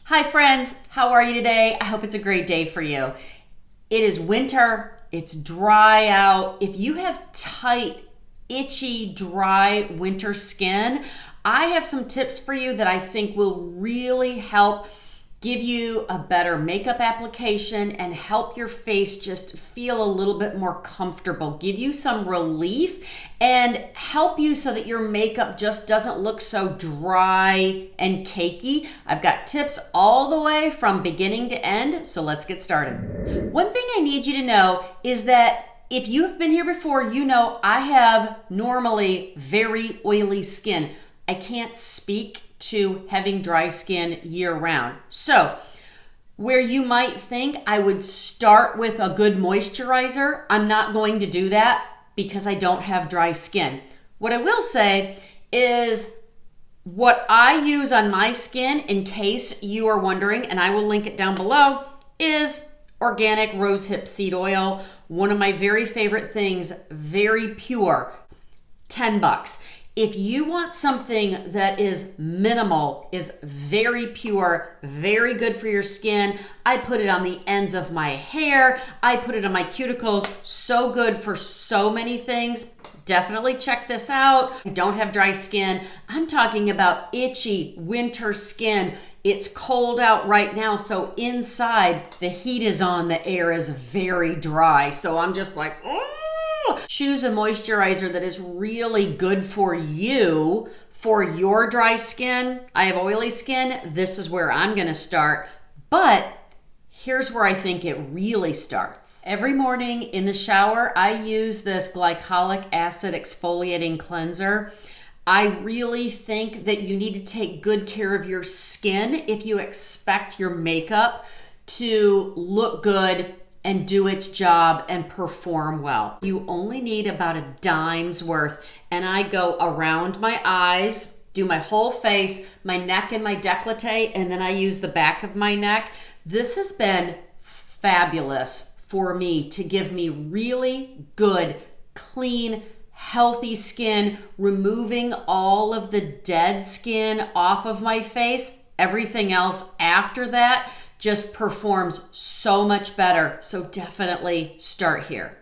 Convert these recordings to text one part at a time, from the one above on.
Hi friends, how are you today? I hope it's a great day for you. It is winter, it's dry out. If you have tight, itchy, dry winter skin, I have some tips for you that I think will really help give you a better makeup application and help your face just feel a little bit more comfortable, give you some relief and help you so that your makeup just doesn't look so dry and cakey. I've got tips all the way from beginning to end, so let's get started. One thing I need you to know is that if you have been here before, you know I have normally very oily skin. I can't speak to having dry skin year round. So where you might think I would start with a good moisturizer, I'm not going to do that because I don't have dry skin. What I will say is what I use on my skin, in case you are wondering, and I will link it down below, is organic rosehip seed oil. One of my very favorite things, very pure, $10. If you want something that is minimal, is very pure, very good for your skin, I put it on the ends of my hair, I put it on my cuticles, so good for so many things. Definitely check this out. I don't have dry skin. I'm talking about itchy winter skin. It's cold out right now, so inside the heat is on, the air is very dry. So I'm just like, choose a moisturizer that is really good for you, for your dry skin. I have oily skin. This is where I'm gonna start. But here's where I think it really starts. Every morning in the shower, I use this glycolic acid exfoliating cleanser. I really think that you need to take good care of your skin if you expect your makeup to look good and do its job and perform well. You only need about a dime's worth, and I go around my eyes, do my whole face, my neck and my décolleté, and then I use the back of my neck. This has been fabulous for me to give me really good, clean, healthy skin, removing all of the dead skin off of my face. Everything else after that just performs so much better. So definitely start here.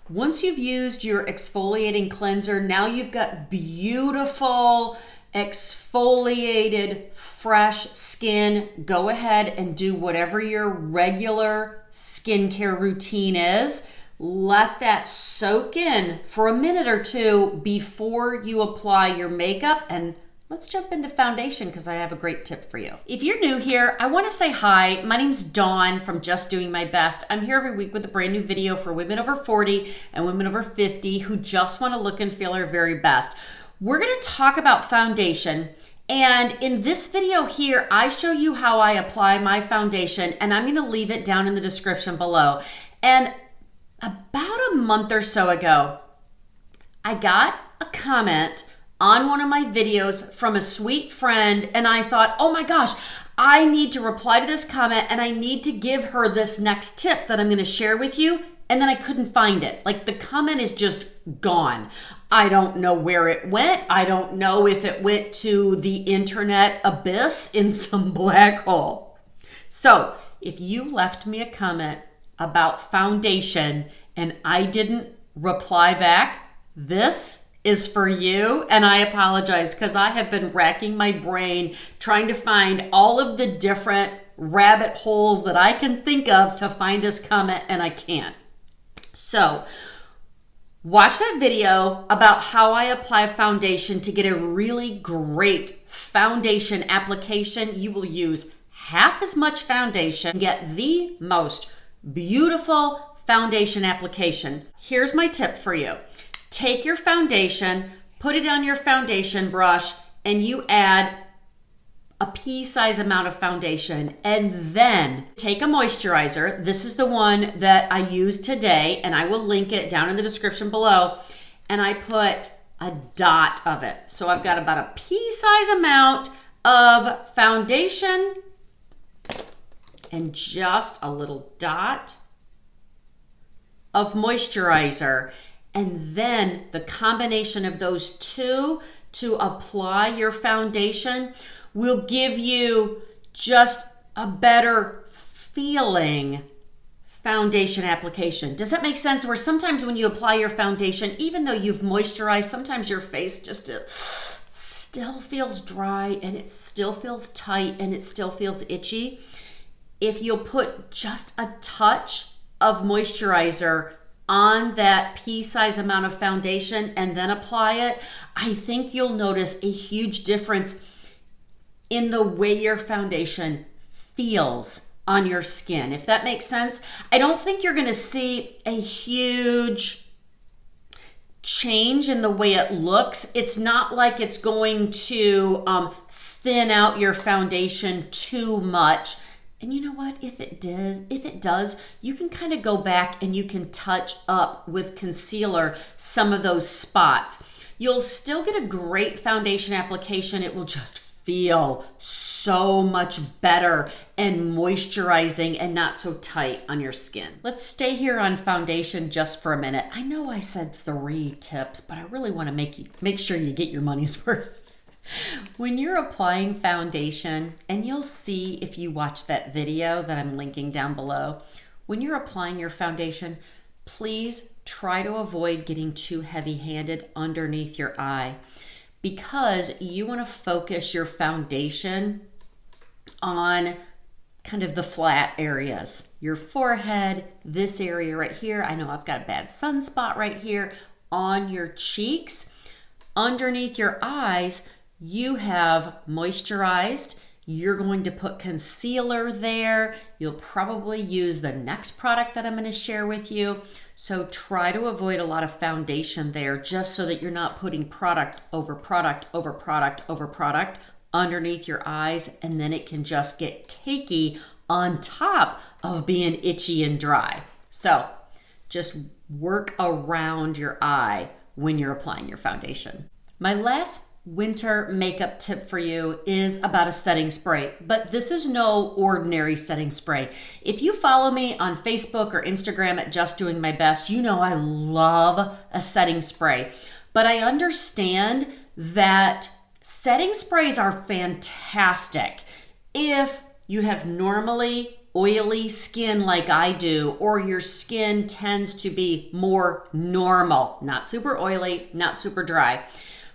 Once you've used your exfoliating cleanser, now you've got beautiful, exfoliated, fresh skin. Go ahead and do whatever your regular skincare routine is. Let that soak in for a minute or two before you apply your makeup, and let's jump into foundation because I have a great tip for you. If you're new here, I want to say hi. My name's Dawn from Just Doing My Best. I'm here every week with a brand new video for women over 40 and women over 50 who just want to look and feel their very best. We're going to talk about foundation. And in this video here, I show you how I apply my foundation, and I'm going to leave it down in the description below. And about a month or so ago, I got a comment on one of my videos from a sweet friend, and I thought, oh my gosh, I need to reply to this comment and I need to give her this next tip that I'm going to share with you. And then I couldn't find it. Like, the comment is just gone. I don't know where it went. I don't know if it went to the internet abyss in some black hole. So if you left me a comment about foundation and I didn't reply back, this is for you, and I apologize because I have been racking my brain trying to find all of the different rabbit holes that I can think of to find this comment, and I can't. So watch that video about how I apply foundation to get a really great foundation application. You will use half as much foundation and get the most beautiful foundation application. Here's my tip for you. Take your foundation, put it on your foundation brush, and you add a pea-size amount of foundation, and then take a moisturizer. This is the one that I use today, and I will link it down in the description below, and I put a dot of it. So I've got about a pea-size amount of foundation and just a little dot of moisturizer. And then the combination of those two to apply your foundation will give you just a better feeling foundation application. Does that make sense? Where sometimes when you apply your foundation, even though you've moisturized, sometimes your face just still feels dry and it still feels tight and it still feels itchy. If you'll put just a touch of moisturizer on that pea-size amount of foundation and then apply it, I think you'll notice a huge difference in the way your foundation feels on your skin, if that makes sense. I don't think you're going to see a huge change in the way it looks. It's not like it's going to thin out your foundation too much. And you know what? If it does, you can kind of go back and you can touch up with concealer some of those spots. You'll still get a great foundation application. It will just feel so much better and moisturizing and not so tight on your skin. Let's stay here on foundation just for a minute. I know I said 3 tips, but I really want to make sure you get your money's worth. When you're applying foundation, and you'll see if you watch that video that I'm linking down below, when you're applying your foundation, please try to avoid getting too heavy-handed underneath your eye, because you want to focus your foundation on kind of the flat areas, your forehead, this area right here. I know I've got a bad sunspot right here on your cheeks. Underneath your eyes, you have moisturized. You're going to put concealer there. You'll probably use the next product that I'm going to share with you. So try to avoid a lot of foundation there, just so that you're not putting product over product over product over product underneath your eyes, and then it can just get cakey on top of being itchy and dry. So just work around your eye when you're applying your foundation. My last winter makeup tip for you is about a setting spray, but this is no ordinary setting spray. If you follow me on Facebook or Instagram at Just Doing My Best, you know I love a setting spray, but I understand that setting sprays are fantastic if you have normally oily skin like I do, or your skin tends to be more normal, not super oily, not super dry.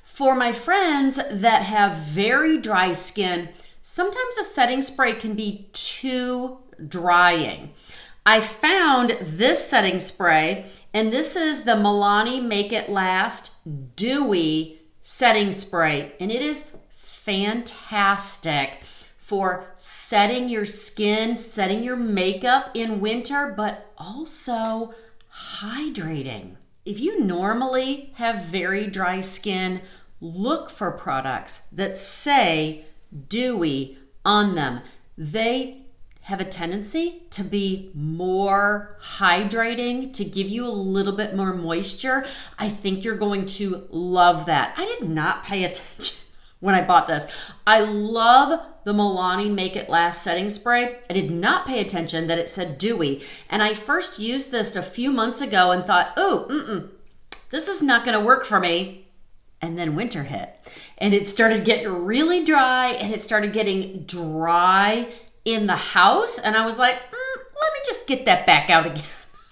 For my friends that have very dry skin, sometimes a setting spray can be too drying. I found this setting spray, and this is the Milani Make It Last Dewy Setting Spray, and it is fantastic for setting your skin, setting your makeup in winter, but also hydrating. If you normally have very dry skin, look for products that say dewy on them. They have a tendency to be more hydrating, to give you a little bit more moisture. I think you're going to love that. I did not pay attention when I bought this. I love the Milani Make It Last Setting Spray. I did not pay attention that it said dewy. And I first used this a few months ago and thought, this is not gonna work for me. And then winter hit and it started getting really dry, and it started getting dry in the house. And I was like, let me just get that back out again.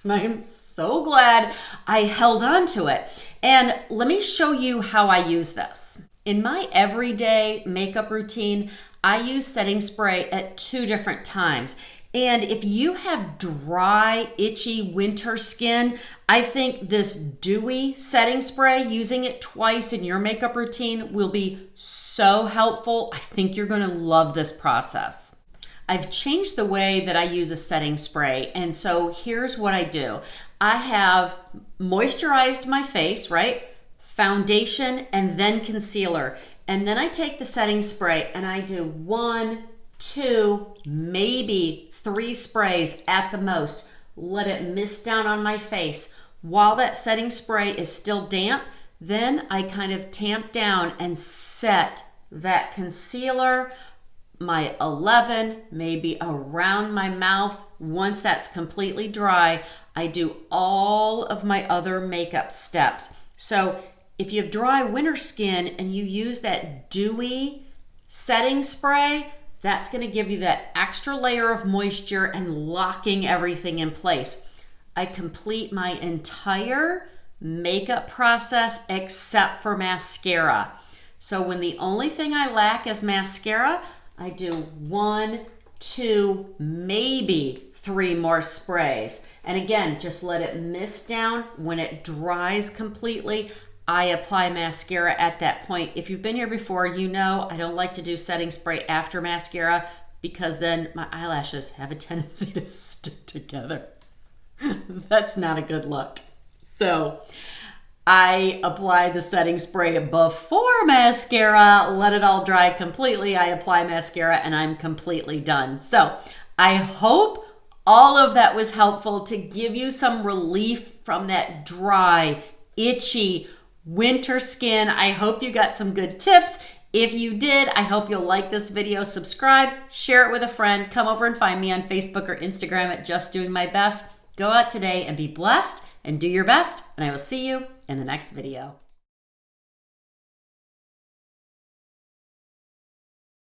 And I am so glad I held on to it. And let me show you how I use this. In my everyday makeup routine, I use setting spray at 2 different times. And if you have dry, itchy winter skin, I think this dewy setting spray, using it twice in your makeup routine, will be so helpful. I think you're going to love this process. I've changed the way that I use a setting spray, and so here's what I do. I have moisturized my face, right? Foundation and then concealer. And then I take the setting spray and I do 1, 2, maybe 3 sprays at the most. Let it mist down on my face. While that setting spray is still damp, then I kind of tamp down and set that concealer, my 11, maybe around my mouth. Once that's completely dry, I do all of my other makeup steps. So if you have dry winter skin and you use that dewy setting spray, That's going to give you that extra layer of moisture and locking everything in place. I complete my entire makeup process except for mascara. So when the only thing I lack is mascara, I do 1, 2, maybe 3 more sprays. And again, just let it mist down. When it dries completely, I apply mascara at that point. If you've been here before, you know I don't like to do setting spray after mascara because then my eyelashes have a tendency to stick together. That's not a good look. So I apply the setting spray before mascara, let it all dry completely. I apply mascara and I'm completely done. So I hope all of that was helpful to give you some relief from that dry, itchy winter skin. I hope you got some good tips. If you did, I hope you'll like this video, subscribe, share it with a friend, come over and find me on Facebook or Instagram at Just Doing My Best. Go out today and be blessed and do your best, and I will see you in the next video.